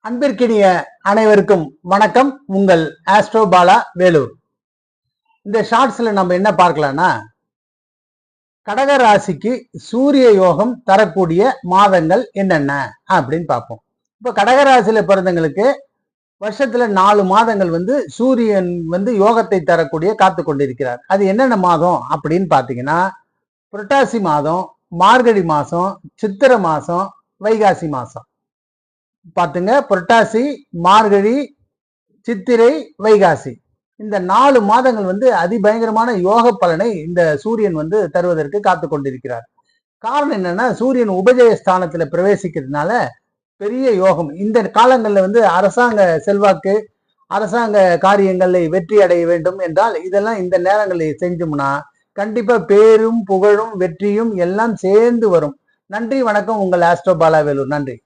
அன்பிற்கினிய அனைவருக்கும் வணக்கம். உங்கள் ஆஸ்ட்ரோ பாலா வேலூர். இந்த ஷார்ட்ஸ்ல நம்ம என்ன பார்க்கலாம்னா, கடக ராசிக்கு சூரிய யோகம் தரக்கூடிய மாதங்கள் என்னென்ன அப்படின்னு பார்ப்போம். இப்ப கடக ராசியில பிறந்தவங்களுக்கு வருஷத்துல 4 மாதங்கள் சூரியன் யோகத்தை தரக்கூடிய காத்து கொண்டிருக்கிறார். அது என்னென்ன மாதம் அப்படின்னு பாத்தீங்கன்னா, புரட்டாசி மாதம், மார்கழி மாசம், சித்திரை மாசம், வைகாசி மாசம். பாத்துங்க, புரட்டாசி, மார்கழி, சித்திரை, வைகாசி இந்த 4 மாதங்கள் அதிபயங்கரமான யோக பலனை இந்த சூரியன் தருவதற்கு காத்து கொண்டிருக்கிறார். காரணம் என்னன்னா, சூரியன் உபஜய ஸ்தானத்துல பிரவேசிக்கிறதுனால பெரிய யோகம். இந்த காலங்கள்ல அரசாங்க செல்வாக்கு, அரசாங்க காரியங்களை வெற்றி அடைய வேண்டும் என்றால் இதெல்லாம் இந்த நேரங்களில் செஞ்சோம்னா கண்டிப்பா பேரும் புகழும் வெற்றியும் எல்லாம் சேர்ந்து வரும். நன்றி, வணக்கம். உங்கள் ஆஸ்ட்ரோ பாலா வேலூர். நன்றி.